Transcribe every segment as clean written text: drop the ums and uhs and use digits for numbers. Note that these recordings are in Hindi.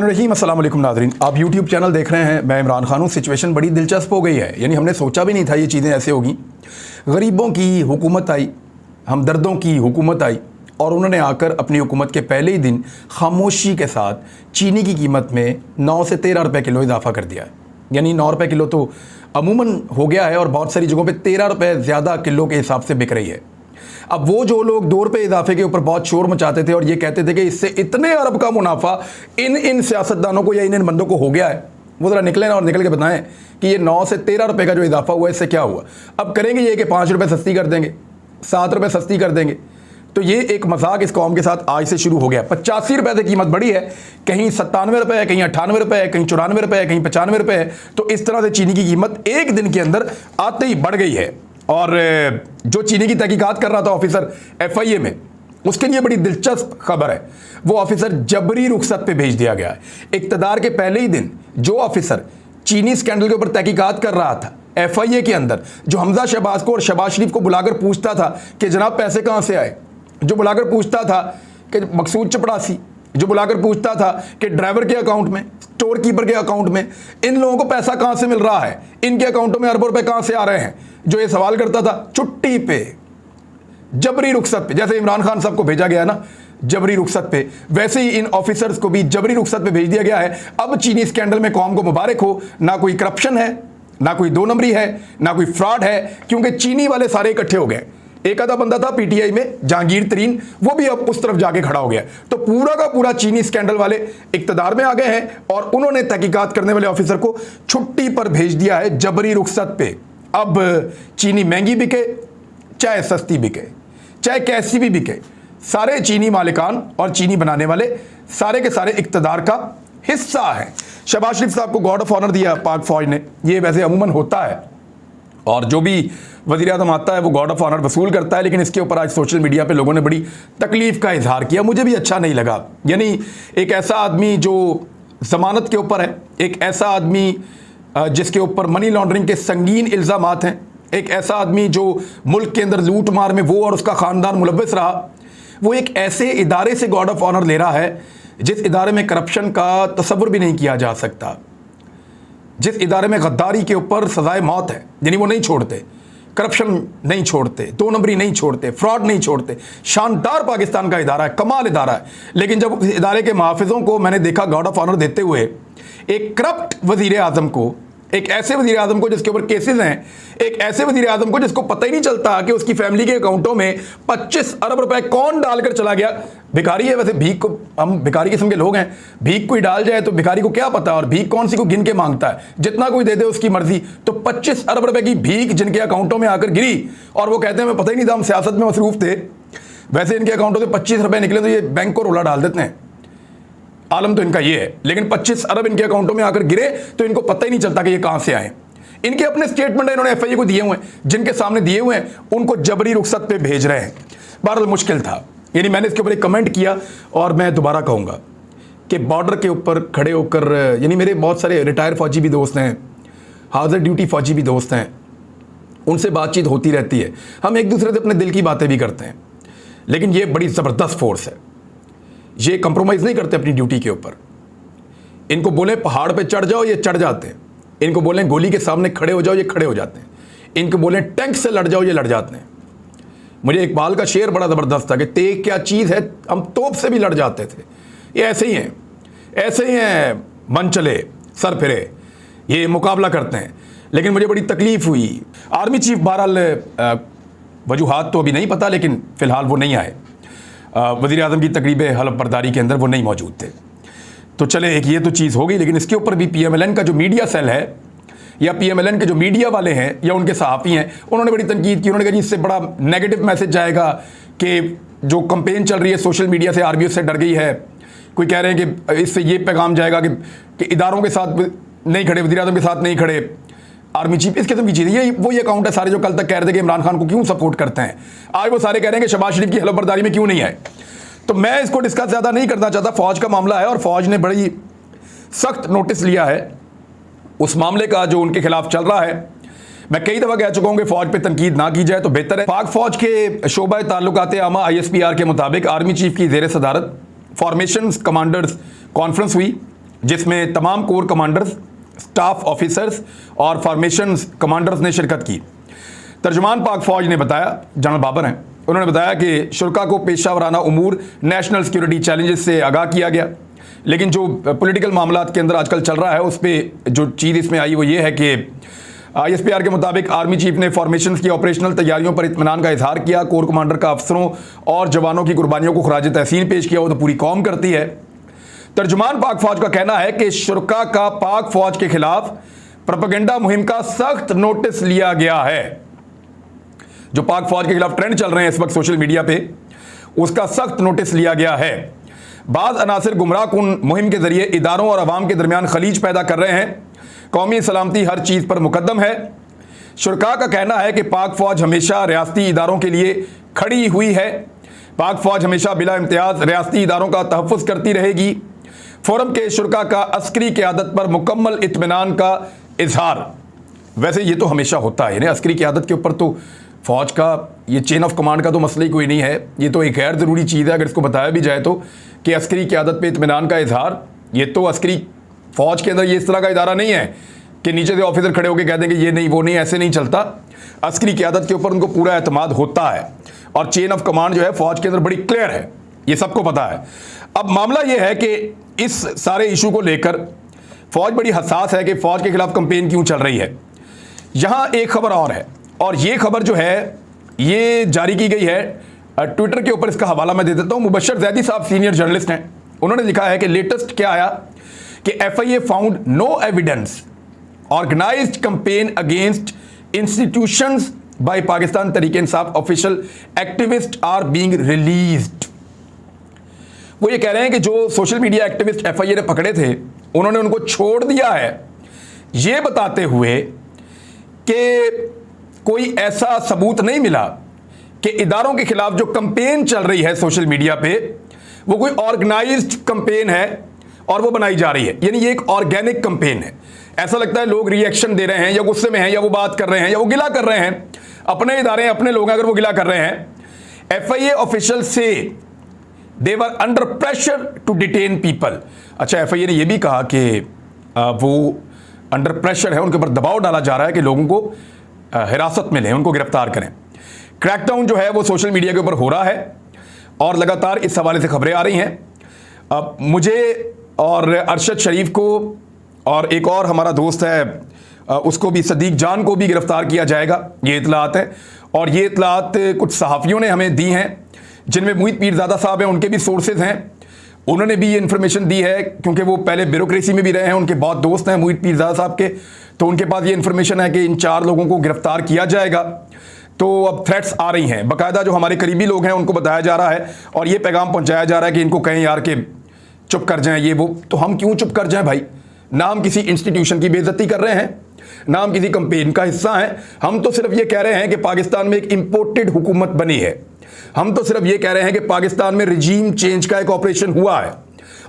रहीम अस्सलाम वालेकुम नाज़रीन, आप YouTube चैनल देख रहे हैं। मैं इमरान खान हूँ। सिचुएशन बड़ी दिलचस्प हो गई है, यानी हमने सोचा भी नहीं था ये चीज़ें ऐसे होगी। गरीबों की हुकूमत आई, हमदर्दों की हुकूमत आई और उन्होंने आकर अपनी हुकूमत के पहले ही दिन खामोशी के साथ चीनी की कीमत में 9 से 13 रुपये किलो इजाफा कर दिया है। यानी 9 रुपये किलो तो अमूमन हो गया है और बहुत सारी जगहों पर 13 रुपये ज़्यादा किलो के हिसाब से बिक रही है। अब वो जो लोग 2 रुपये इजाफे के ऊपर बहुत शोर मचाते थे और ये कहते थे कि इससे इतने अरब का मुनाफा इन सियासतदानों को या इन बंदों को हो गया है, वो ज़रा निकले ना और निकल के बताएं कि ये 9 से 13 रुपये का जो इजाफा हुआ इससे क्या हुआ। अब करेंगे ये कि 5 रुपये सस्ती कर देंगे, 7 रुपये सस्ती कर देंगे। तो ये एक मजाक इस कौम के साथ आज से शुरू हो गया। 85 रुपये से कीमत बढ़ी है, कहीं 97 रुपये है, कहीं 98 रुपये है, कहीं 94 रुपये है, कहीं 95 रुपये है। तो इस तरह से चीनी की कीमत एक दिन के अंदर आते ही बढ़ गई है। और जो चीनी की तहकीकात कर रहा था ऑफिसर FIA में, उसके लिए बड़ी दिलचस्प खबर है। वो ऑफिसर जबरी रुखसत पे भेज दिया गया है। इक़्तिदार के पहले ही दिन जो ऑफिसर चीनी स्कैंडल के ऊपर तहकीकात कर रहा था FIA के अंदर, जो हमजा शहबाज को और शहबाज शरीफ को बुलाकर पूछता था कि जनाब पैसे कहाँ से आए, जो बुलाकर पूछता था कि मकसूद चपड़ासी, जो बुलाकर पूछता था कि ड्राइवर के अकाउंट में, स्टोर कीपर के अकाउंट में इन लोगों को पैसा कहाँ से मिल रहा है, इनके अकाउंटों में अरबों रुपए कहाँ से आ रहे हैं, जो ये सवाल करता था छुट्टी पे, जबरी रुखसत पे। जैसे इमरान खान साहब को भेजा गया ना जबरी रुखसत पे, वैसे ही इन ऑफिसर्स को भी जबरी रुखसत पे भेज दिया गया है। अब चीनी स्कैंडल में कौम को मुबारक हो, ना कोई करप्शन है, ना कोई 2 नंबरी है, ना कोई फ्रॉड है, क्योंकि चीनी वाले सारे इकट्ठे हो गए। एक आधा बंदा था PTI में जहांगीर तरीन, वो भी अब उस तरफ जाके खड़ा हो गया। तो पूरा का पूरा चीनी स्कैंडल वाले इक्तदार में आ गए हैं और उन्होंने तहकीकात करने वाले ऑफिसर को छुट्टी पर भेज दिया है जबरी रुखसत पे। अब चीनी महंगी बिके चाहे सस्ती बिके, चाहे कैसी भी बिके, सारे चीनी मालिकान और चीनी बनाने वाले सारे के सारे इक्तदार का हिस्सा है। शहबाज शरीफ साहब को गॉर्ड ऑफ ऑनर दिया पाक फौज ने, ये वैसे अमूमन होता है और जो भी वज़ीर आज़म आता है वो गॉर्ड ऑफ ऑनर वसूल करता है। लेकिन इसके ऊपर आज सोशल मीडिया पे लोगों ने बड़ी तकलीफ़ का इजहार किया, मुझे भी अच्छा नहीं लगा। यानी एक ऐसा आदमी जो ज़मानत के ऊपर है, एक ऐसा आदमी जिसके ऊपर मनी लॉन्ड्रिंग के संगीन इल्ज़ामात हैं, एक ऐसा आदमी जो मुल्क के अंदर लूट मार में वो और उसका ख़ानदान मुलव्वस रहा, वो एक ऐसे इदारे से गॉर्ड ऑफ ऑनर ले रहा है जिस इदारे में करप्शन का तसव्वुर भी नहीं किया जा सकता, जिस इदारे में गद्दारी के ऊपर सजाए मौत है। यानी वो नहीं छोड़ते, करप्शन नहीं छोड़ते, 2 नंबरी नहीं छोड़ते, फ्रॉड नहीं छोड़ते। शानदार पाकिस्तान का इदारा है, कमाल इदारा है। लेकिन जब इस इदारे के मुहाफिजों को मैंने देखा गॉर्ड ऑफ ऑनर देते हुए एक करप्ट वजीर आज़म को, एक ऐसे वजीर आज़म को जिसके ऊपर केसेस हैं, एक ऐसे वजीर आज़म को जिसको पता ही नहीं चलता कि उसकी फैमिली के अकाउंटों में 25 अरब रुपए कौन डालकर चला गया। भिखारी है, वैसे भीख को, हम भिखारी किस्म के लोग हैं, भीख कोई डाल जाए तो भिखारी को क्या पता, और भीख कौन सी को गिन के मांगता है, जितना कोई दे दे उसकी मर्जी। तो 25 अरब रुपए की भीख जिनके अकाउंटों में आकर गिरी और वो कहते हैं हमें पता ही नहीं था, हम सियासत में मसरूफ थे। वैसे इनके अकाउंटों से 25 रुपए निकले तो ये बैंक को रोला डाल देते हैं, आलम तो इनका ये है। लेकिन 25 अरब इनके अकाउंटों में आकर गिरे तो इनको पता ही नहीं चलता कि ये कहां से आए। इनके अपने स्टेटमेंट इन्होंने FIA को दिए हुए हैं, जिनके सामने दिए हुए हैं, उनको जबरी रुखसत पे भेज रहे हैं। बहरहाल मुश्किल था। यानी मैंने इसके ऊपर एक कमेंट किया और मैं दोबारा कहूँगा कि बॉर्डर के ऊपर खड़े होकर, यानी मेरे बहुत सारे रिटायर फौजी भी दोस्त हैं, हाजिर ड्यूटी फौजी भी दोस्त हैं, उनसे बातचीत होती रहती है, हम एक दूसरे से अपने दिल की बातें भी करते हैं। लेकिन ये बड़ी ज़बरदस्त फोर्स है, ये कंप्रोमाइज़ नहीं करते अपनी ड्यूटी के ऊपर। इनको बोले पहाड़ पे चढ़ जाओ, ये चढ़ जाते हैं। इनको बोलें गोली के सामने खड़े हो जाओ, ये खड़े हो जाते हैं। इनको बोलें टैंक से लड़ जाओ, ये लड़ जाते हैं। मुझे इकबाल का शेर बड़ा ज़बरदस्त था कि तेग क्या चीज़ है, हम तोप से भी लड़ जाते थे। ये ऐसे ही हैं, ऐसे ही हैं, मन चले सर फिरे, ये मुकाबला करते हैं। लेकिन मुझे बड़ी तकलीफ़ हुई। आर्मी चीफ बहरहाल वजूहात तो अभी नहीं पता, लेकिन फ़िलहाल वो नहीं आए। वज़ीर आज़म की तकरीब हलफ बर्दारी के अंदर वो नहीं मौजूद थे। तो चले, एक ये तो चीज़ हो गई। लेकिन इसके ऊपर भी PMLN का जो मीडिया सेल है या PMLN के जो मीडिया वाले हैं या उनके सहाफ़ी हैं, उन्होंने बड़ी तनकीद की। उन्होंने कहा जी इससे बड़ा नेगेटिव मैसेज जाएगा कि जो कंपेन चल रही है सोशल मीडिया से, RBO से डर गई है। कोई कह रहे हैं कि इससे ये पैगाम जाएगा कि इदारों के साथ नहीं खड़े, वज़ीर आज़म के साथ नहीं खड़े आर्मी चीफ, इस किस्म की चीज़। ये वही अकाउंट है सारे जो कल तक कह रहे थे कि इमरान खान को क्यों सपोर्ट करते हैं, आज वो सारे कह रहे हैं कि शहबाज शरीफ की हलफ बर्दारी में क्यों नहीं आए। तो मैं इसको डिस्कस ज़्यादा नहीं करना चाहता। फ़ौज का मामला है और फ़ौज ने बड़ी सख्त नोटिस लिया है उस मामले का जो उनके खिलाफ चल रहा है। मैं कई दफ़ा कह चुका हूँ कि फ़ौज पे तनकीद ना की जाए तो बेहतर है। पाक फ़ौज के शोबा ताल्लुकात आमा ISPR के मुताबिक आर्मी चीफ की ज़ेर सदारत फॉर्मेशन कमांडर्स कॉन्फ्रेंस हुई जिसमें तमाम कोर कमांडर्स, स्टाफ ऑफिसर्स और फॉर्मेशन कमांडर्स ने शिरकत की। तर्जुमान पाक फौज ने बताया, जनरल बाबर हैं, उन्होंने बताया कि शुरका को पेशा वराना उमूर, नेशनल सिक्योरिटी चैलेंजेस से आगाह किया गया। लेकिन जो पॉलिटिकल मामलात के अंदर आजकल चल रहा है उस पर जो चीज़ इसमें आई वो ये है कि ISPR के मुताबिक आर्मी चीफ ने फॉर्मेशन की ऑपरेशनल तैयारियों पर इत्मीनान का इजहार किया। कोर कमांडर का अफसरों और जवानों की कुर्बानियों को खराज तहसीन पेश किया। वो तो पूरी कौम करती है। तर्जुमान पाक फौज का कहना है कि शुरका का पाक फौज के खिलाफ प्रोपेगेंडा मुहिम का सख्त नोटिस लिया गया है। जो पाक फौज के खिलाफ ट्रेंड चल रहे हैं इस वक्त सोशल मीडिया पे, उसका सख्त नोटिस लिया गया है। बाज़ अनासिर गुमराह कुन मुहिम के जरिए इदारों और अवाम के दरमियान खलीज पैदा कर रहे हैं। कौमी सलामती हर चीज़ पर मुकद्दम है। शुरका का कहना है कि पाक फौज हमेशा रियासती इदारों के लिए खड़ी हुई है। पाक फौज हमेशा बिला इम्तियाज़ रियासती इदारों का तहफ़्फ़ुज़ करती रहेगी। फोरम के शुरका का अस्करी क़यादत पर मुकम्मल इत्मीनान का इजहार। वैसे ये तो हमेशा होता है, यानी अस्करी क़यादत के ऊपर तो फौज का ये चेन ऑफ कमांड का तो मसला ही कोई नहीं है। ये तो एक गैर ज़रूरी चीज़ है अगर इसको बताया भी जाए तो, कि अस्करी क़यादत पे इत्मीनान का इजहार। ये तो अस्करी फौज के अंदर ये इस तरह का इदारा नहीं है कि नीचे से ऑफिसर खड़े होकर कह देंगे ये नहीं वो नहीं, ऐसे नहीं चलता। अस्करी क़यादत के ऊपर उनको पूरा एतमाद होता है और चेन ऑफ कमांड जो है फौज के अंदर बड़ी क्लियर है, ये सबको पता है। अब मामला ये है कि इस सारे इशू को लेकर फौज बड़ी हसास है कि फौज के खिलाफ कंपेन क्यों चल रही है। यहाँ एक खबर और है, और ये खबर जो है ये जारी की गई है ट्विटर के ऊपर। इसका हवाला मैं दे देता हूँ। मुबशर जैदी साहब सीनियर जर्नलिस्ट हैं, उन्होंने लिखा है कि लेटेस्ट क्या आया कि FIA found no evidence organised campaign against institutions by Pakistan Tehreek Insaf official activist are being released. वो ये कह रहे हैं कि जो सोशल मीडिया एक्टिविस्ट FIA ने पकड़े थे उन्होंने उनको छोड़ दिया है, ये बताते हुए कि कोई ऐसा सबूत नहीं मिला कि इदारों के खिलाफ जो कंपेन चल रही है सोशल मीडिया पे वो कोई ऑर्गेनाइज्ड कंपेन है और वो बनाई जा रही है। यानी ये एक ऑर्गेनिक कंपेन है। ऐसा लगता है लोग रिएक्शन दे रहे हैं या गुस्से में हैं या वो बात कर रहे हैं या वो गिला कर रहे हैं। अपने इदारे अपने लोग अगर वो गिला कर रहे हैं। FIA ऑफिशियल से they were under pressure to detain people. अच्छा, FIA ने यह भी कहा कि वो अंडर प्रेशर है, उनके ऊपर दबाव डाला जा रहा है कि लोगों को हिरासत में लें, उनको गिरफ्तार करें। क्रैकडाउन जो है वो सोशल मीडिया के ऊपर हो रहा है और लगातार इस हवाले से खबरें आ रही हैं। अब मुझे और अरशद शरीफ को और एक और हमारा दोस्त है उसको भी, सदीक जान को भी गिरफ्तार किया जाएगा, ये इतलात है। और ये इतलात कुछ सहाफ़ियों ने हमें दी हैं जिनमें मोहित पीरज़ादा साहब हैं, उनके भी सोर्सेज हैं, उन्होंने भी ये इन्फॉर्मेशन दी है क्योंकि वो पहले ब्यूरोक्रेसी में भी रहे हैं, उनके बहुत दोस्त हैं मोहित पीरज़ादा साहब के, तो उनके पास ये इन्फॉर्मेशन है कि इन 4 लोगों को गिरफ्तार किया जाएगा। तो अब थ्रेट्स आ रही हैं, बाकायदा जो हमारे करीबी लोग हैं उनको बताया जा रहा है और ये पैगाम पहुंचाया जा रहा है कि इनको कहें यार कि चुप कर जाएं ये वो। तो हम क्यों चुप कर जाएं भाई? ना हम किसी इंस्टीट्यूशन की बेइज्जती कर रहे हैं, ना हम किसी कंपेन का हिस्सा हैं। हम तो सिर्फ ये कह रहे हैं कि पाकिस्तान में एक इम्पोर्टेड हुकूमत बनी है। हम तो सिर्फ ये कह रहे हैं कि पाकिस्तान में रिजीम चेंज का एक ऑपरेशन हुआ है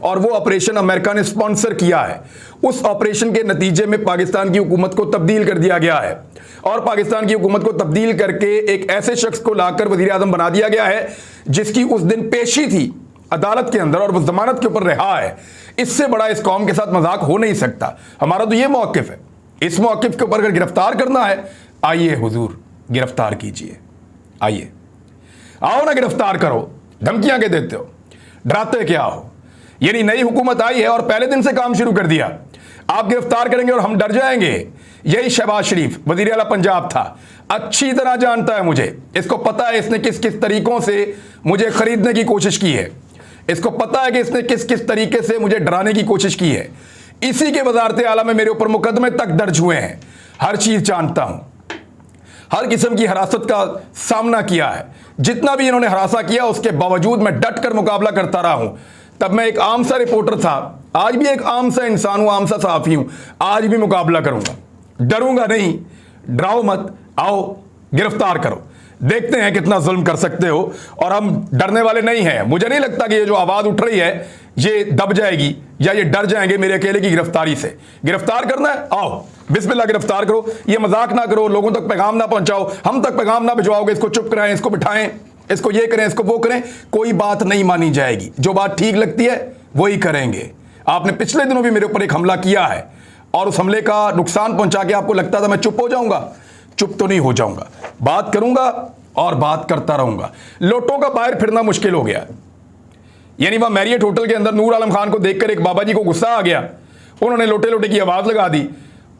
और वो ऑपरेशन अमेरिका ने स्पॉन्सर किया है। उस ऑपरेशन के नतीजे में पाकिस्तान की हुकूमत को तब्दील कर दिया गया है और पाकिस्तान की हुकूमत को तब्दील करके एक ऐसे शख्स को लाकर वज़ीर आज़म बना दिया गया है जिसकी उस दिन पेशी थी अदालत के अंदर और वो जमानत के ऊपर रहा है। इससे बड़ा इस कौम के साथ मजाक हो नहीं सकता। हमारा तो ये मौक़िफ़ है। इस मौक़िफ़ के ऊपर अगर गिरफ्तार करना है, आइए हुजूर गिरफ्तार कीजिए, आइए, आओ ना, गिरफ्तार करो। धमकियां के देते हो, डराते क्या हो? यानी नई हुकूमत आई है और पहले दिन से काम शुरू कर दिया, आप गिरफ्तार करेंगे और हम डर जाएंगे। यही शहबाज शरीफ वज़ीर आला पंजाब था, अच्छी तरह जानता है मुझे, इसको पता है इसने किस किस तरीकों से मुझे खरीदने की कोशिश की है, इसको पता है कि इसने किस किस तरीके से मुझे डराने की कोशिश की है। इसी के वज़ारत आला में मेरे ऊपर मुकदमे तक दर्ज हुए हैं। हर चीज़ जानता हूं, हर किस्म की हिरासत का सामना किया है। जितना भी इन्होंने हरासा किया उसके बावजूद मैं डट कर मुकाबला करता रहा हूं। तब मैं एक आम सा रिपोर्टर था, आज भी एक आम सा इंसान हूं, आम सा सहाफ़ी हूं, आज भी मुकाबला करूंगा, डरूंगा नहीं। डराओ मत, आओ गिरफ्तार करो, देखते हैं कितना जुल्म कर सकते हो। और हम डरने वाले नहीं हैं। मुझे नहीं लगता कि ये जो आवाज़ उठ रही है ये दब जाएगी या ये डर जाएंगे मेरे अकेले की गिरफ्तारी से। गिरफ्तार करना है, आओ बिस्मिल्लाह गिरफ्तार करो। ये मजाक ना करो, लोगों तक पैगाम ना पहुंचाओ, हम तक पैगाम ना भिजवाओगे, इसको चुप कराएं, इसको बिठाएं, इसको ये करें, इसको वो करें, कोई बात नहीं मानी जाएगी। जो बात ठीक लगती है वही करेंगे। आपने पिछले दिनों भी मेरे ऊपर एक हमला किया है और उस हमले का नुकसान पहुंचा के आपको लगता था मैं चुप हो जाऊंगा। चुप तो नहीं हो जाऊंगा, बात करूंगा और बात करता रहूंगा। लोटों का बाहर फिरना मुश्किल हो गया। यानी वहां मैरियट होटल के अंदर नूर आलम खान को देखकर एक बाबा जी को गुस्सा आ गया, उन्होंने लोटे लोटे की आवाज लगा दी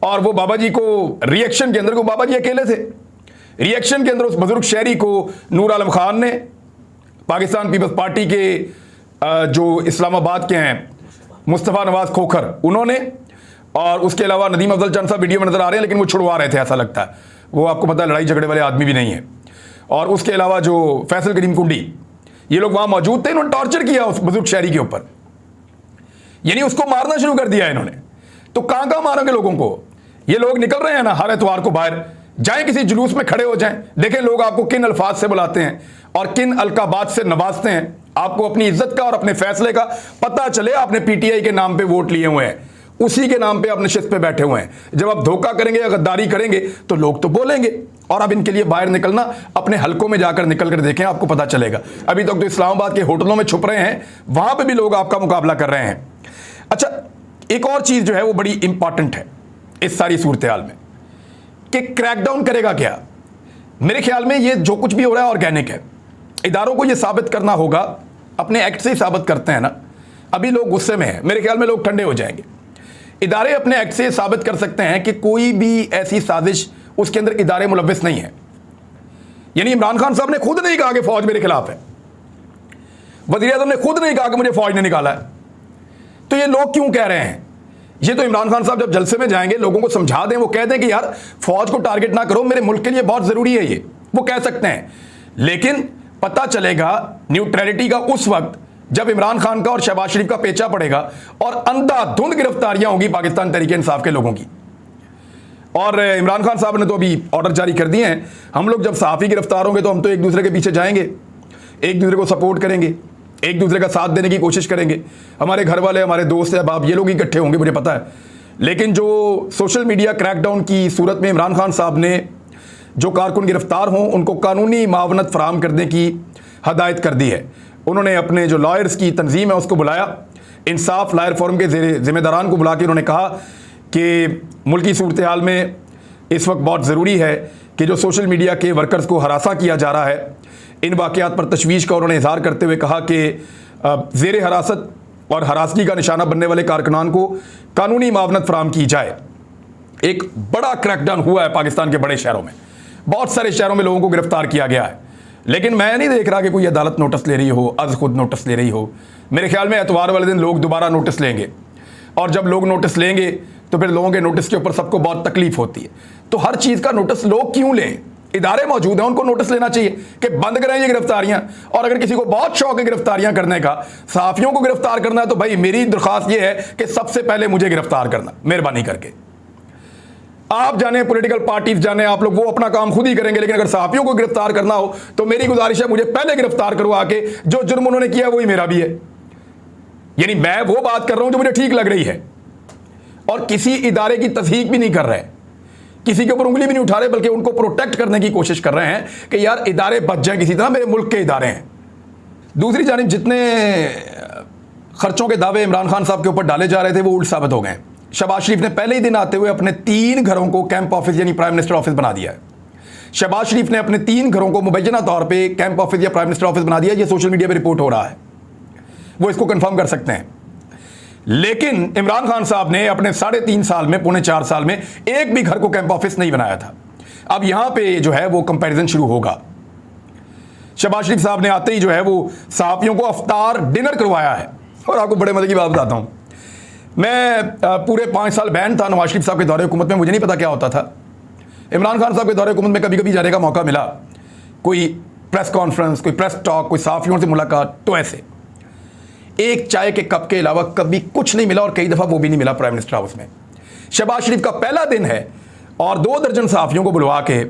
और वो बाबा जी को रिएक्शन के अंदर, को बाबा जी अकेले थे, रिएक्शन के अंदर उस बुजुर्ग शहरी को नूर आलम खान ने, पाकिस्तान पीपल्स पार्टी के जो इस्लामाबाद के हैं मुस्तफ़ा नवाज खोखर, उन्होंने, और उसके अलावा नदीम अफजल चंद साहब वीडियो में नजर आ रहे हैं लेकिन वो छुड़वा रहे थे, ऐसा लगता है, वो आपको पता है लड़ाई झगड़े वाले आदमी भी नहीं है। और उसके अलावा जो फैसल करीम कुंडी, ये लोग वहां मौजूद थे, इन्होंने टॉर्चर किया उस बुजुर्ग शहरी के ऊपर, यानी उसको मारना शुरू कर दिया इन्होंने। तो कहां कहां मारेंगे लोगों को? ये लोग निकल रहे हैं ना हर एतवार को बाहर, जाएं किसी जुलूस में खड़े हो जाएं, देखें लोग आपको किन अल्फाज से बुलाते हैं और किन अलकाबात से नवाजते हैं, आपको अपनी इज्जत का और अपने फैसले का पता चले। आपने पीटीआई के नाम पे वोट लिए हुए हैं, उसी के नाम पे अपने शिस्त पे बैठे हुए हैं। जब आप धोखा करेंगे या गद्दारी करेंगे तो लोग तो बोलेंगे, और अब इनके लिए बाहर निकलना, अपने हलकों में जाकर निकल कर देखें, आपको पता चलेगा। अभी तक तो इस्लामाबाद के होटलों में छुप रहे हैं, वहां पे भी लोग आपका मुकाबला कर रहे हैं। अच्छा, एक और चीज जो है वो बड़ी इंपॉर्टेंट है इस सारी सूरत हाल में, कि क्रैकडाउन करेगा क्या। मेरे ख्याल में ये जो कुछ भी हो रहा है ऑर्गेनिक है। इदारों को ये साबित करना होगा, अपने एक्ट से ही साबित करते हैं ना। अभी लोग गुस्से में हैं, मेरे ख्याल में लोग ठंडे हो जाएंगे। इदारे अपने एक्ट से साबित कर सकते हैं कि कोई भी ऐसी साजिश, उसके अंदर इदारे मुलव्विस नहीं है। यानी इमरान खान साहब ने खुद नहीं कहा कि फौज मेरे खिलाफ है, वज़ीर आज़म ने खुद नहीं कहा कि मुझे फौज ने निकाला है। तो ये लोग क्यों कह रहे हैं? ये तो इमरान खान साहब जब जलसे में जाएंगे, लोगों को समझा दें, वो कह दें कि यार फौज को टारगेट ना करो, मेरे मुल्क के लिए बहुत जरूरी है, ये वो कह सकते हैं। लेकिन पता चलेगा न्यूट्रलिटी का उस वक्त जब इमरान खान का और शहबाज शरीफ का पेचा पड़ेगा और अंधाधुंध गिरफ्तारियां होंगी पाकिस्तान तहरीक इंसाफ के लोगों की। और इमरान खान साहब ने तो अभी ऑर्डर जारी कर दिए हैं, हम लोग जब सहाफ़ी गिरफ्तार होंगे तो हम तो एक दूसरे के पीछे जाएंगे, एक दूसरे को सपोर्ट करेंगे, एक दूसरे का साथ देने की कोशिश करेंगे। हमारे घर वाले, हमारे दोस्त, अहबाब, ये लोग इकट्ठे होंगे, मुझे पता है। लेकिन जो सोशल मीडिया क्रैकडाउन की सूरत में इमरान खान साहब ने जो कारकुन गिरफ्तार हों उनको कानूनी मावनत फराहम करने की हदायत कर दी है। उन्होंने अपने जो लॉयर्स की तंजीम है उसको बुलाया, इंसाफ लॉयर फोरम के जिम्मेदारान को बुला के उन्होंने कहा कि मुल्की सूरत हाल में इस वक्त बहुत ज़रूरी है कि जो सोशल मीडिया के वर्कर्स को हरासा किया जा रहा है, इन वाक़यात पर तशवीश का उन्होंने इजहार करते हुए कहा कि ज़ेर हरासत और हरासगी का निशाना बनने वाले कारकुनान को कानूनी मावनत फराहम की जाए। एक बड़ा क्रैकडाउन हुआ है पाकिस्तान के बड़े शहरों में, बहुत सारे शहरों में लोगों को गिरफ्तार किया गया है, लेकिन मैं नहीं देख रहा कि कोई अदालत नोटिस ले रही हो, अज खुद नोटिस ले रही हो। मेरे ख्याल में एतवार वाले दिन लोग दोबारा नोटिस लेंगे, और जब लोग नोटिस लेंगे तो फिर लोगों के नोटिस के ऊपर सबको बहुत तकलीफ होती है। तो हर चीज़ का नोटिस लोग क्यों लें? इदारे मौजूद हैं, उनको नोटिस लेना चाहिए कि बंद करें ये गिरफ्तारियां। और अगर किसी को बहुत शौक है गिरफ्तारियां करने का, सहाफ़ियों को गिरफ्तार करना है, तो भाई मेरी दरख्वास्त ये है कि सबसे पहले मुझे गिरफ्तार करना, मेहरबानी करके। आप जाने, पॉलिटिकल पार्टीज जाने, आप लोग वो अपना काम खुद ही करेंगे, लेकिन अगर सहाफ़ियों को गिरफ्तार करना हो तो मेरी गुजारिश है मुझे पहले गिरफ्तार करवा के, जो जुर्म उन्होंने किया वही मेरा भी है। यानी मैं वो बात कर रहा हूं जो मुझे ठीक लग रही है, और किसी इदारे की तस्दीक भी नहीं कर रहे, किसी के ऊपर उंगली भी नहीं उठा रहे, बल्कि उनको प्रोटेक्ट करने की कोशिश कर रहे हैं कि यार इदारे बच जाएं किसी तरह, मेरे मुल्क के इदारे हैं। दूसरी जानिब जितने खर्चों के दावे इमरान खान साहब के ऊपर डाले जा रहे थे वो उल्ट साबित हो गए। शहबाज शरीफ ने पहले ही दिन आते हुए अपने 3 घरों को कैंप ऑफिस यानी प्राइम मिनिस्टर ऑफिस बना दिया है। शहबाज शरीफ ने अपने 3 घरों को मुबैना तौर पे कैंप ऑफिस या प्राइम मिनिस्टर ऑफिस बना दिया। ये सोशल मीडिया पे रिपोर्ट हो रहा है, वो इसको कंफर्म कर सकते हैं। लेकिन इमरान खान साहब ने अपने 3.5 साल में, पौने 4 साल में एक भी घर को कैंप ऑफिस नहीं बनाया था। अब यहां पे जो है वो कंपैरिजन शुरू होगा। शहबाज शरीफ साहब ने आते ही जो है वो सहाफ़ियों को अफ्तार डिनर करवाया है। और आपको बड़े मजे की बात बताता हूं, मैं पूरे 5 साल बैन था नवाज शरीफ साहब के दौरे हुकूमत में, मुझे नहीं पता क्या होता था। इमरान खान साहब के दौरे हुकूमत में कभी कभी जाने का मौका मिला, कोई प्रेस कॉन्फ्रेंस, कोई प्रेस टॉक, कोई सहाफ़ियों से मुलाकात, तो ऐसे एक चाय के कप के अलावा कभी कुछ नहीं मिला, और कई दफ़ा वो भी नहीं मिला प्राइम मिनिस्टर हाउस में। शहबाज शरीफ का पहला दिन है और 2 दर्जन सहाफ़ियों को बुलवा के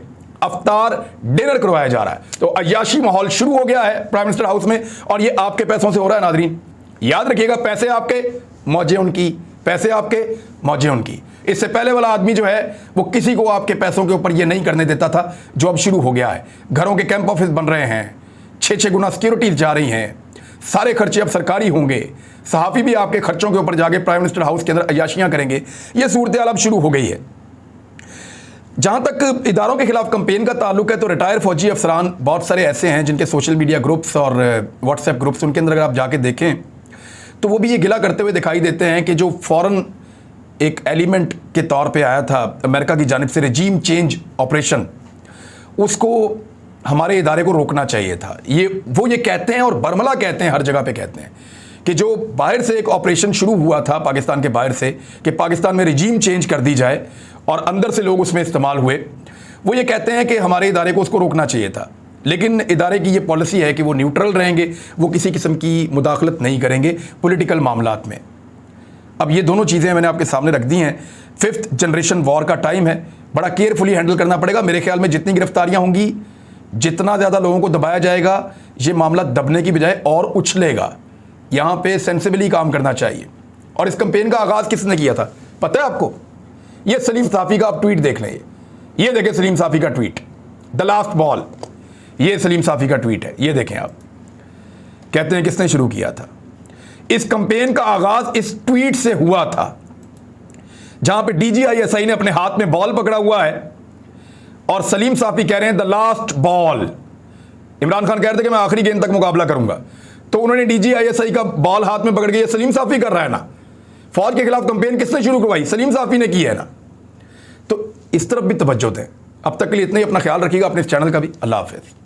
अफ्तार डिनर करवाया जा रहा है। तो अय्याशी माहौल शुरू हो गया है प्राइम मिनिस्टर हाउस में, और ये आपके पैसों से हो रहा है। नादरीन याद रखिएगा, पैसे आपके, मौजें उनकी, पैसे आपके, मौजें उनकी। इससे पहले वाला आदमी जो है वो किसी को आपके पैसों के ऊपर ये नहीं करने देता था, जो अब शुरू हो गया है। घरों के कैंप ऑफिस बन रहे हैं, 6-6 गुना सिक्योरिटीज जा रही हैं, सारे खर्चे अब सरकारी होंगे, सहाफ़ी भी आपके खर्चों के ऊपर जाके प्राइम मिनिस्टर हाउस के अंदर अय्याशियाँ करेंगे, ये सूरत हाल अब शुरू हो गई है। जहाँ तक इदारों के खिलाफ कंपेन का ताल्लुक है तो रिटायर फौजी अफसरान बहुत सारे ऐसे हैं जिनके सोशल मीडिया ग्रुप्स और व्हाट्सएप ग्रुप्स, उनके अंदर अगर आप जाके देखें तो वो भी ये गिला करते हुए दिखाई देते हैं कि जो फ़ौरन एक एलिमेंट के तौर पे आया था अमेरिका की जानिब से रेजीम चेंज ऑपरेशन, उसको हमारे इदारे को रोकना चाहिए था। वो ये कहते हैं और बरमला कहते हैं, हर जगह पे कहते हैं कि जो बाहर से एक ऑपरेशन शुरू हुआ था पाकिस्तान के बाहर से कि पाकिस्तान में रेजीम चेंज कर दी जाए और अंदर से लोग उसमें इस्तेमाल हुए, वो ये कहते हैं कि हमारे इदारे को उसको रोकना चाहिए था। लेकिन इदारे की ये पॉलिसी है कि वो न्यूट्रल रहेंगे, वो किसी किस्म की मुदाखलत नहीं करेंगे पॉलिटिकल मामलात में। अब ये दोनों चीज़ें मैंने आपके सामने रख दी हैं। 5th जनरेशन वॉर का टाइम है, बड़ा केयरफुली हैंडल करना पड़ेगा। मेरे ख्याल में जितनी गिरफ्तारियां होंगी, जितना ज़्यादा लोगों को दबाया जाएगा, ये मामला दबने की बजाय और उछलेगा। यहाँ पे सेंसिबली काम करना चाहिए। और इस कैंपेन का आगाज़ किसने किया था पता है आपको? ये सलीम साफ़ी का आप ट्वीट देख लें, ये देखें सलीम साफ़ी का ट्वीट, द लास्ट बॉल, ये सलीम साफ़ी का ट्वीट है, ये देखें आप। कहते हैं किसने शुरू किया था? इस कैंपेन का आगाज इस ट्वीट से हुआ था जहां पे DGISI ने अपने हाथ में बॉल पकड़ा हुआ है और सलीम साफ़ी कह रहे हैं the last ball. Imran Khan कह रहे थे कि मैं आखिरी गेंद तक मुकाबला करूंगा, तो उन्होंने DGISI का बॉल हाथ में पकड़ के, ये सलीम साफ़ी कर रहा है ना। फौज के खिलाफ कैंपेन किसने शुरू करवाई? सलीम साफ़ी ने की है ना। तो इस तरफ भी तवज्जो दें। अब तक के लिए इतना ही, अपना ख्याल रखिएगा, अपने इस चैनल का भी। अल्लाह हाफ़िज़।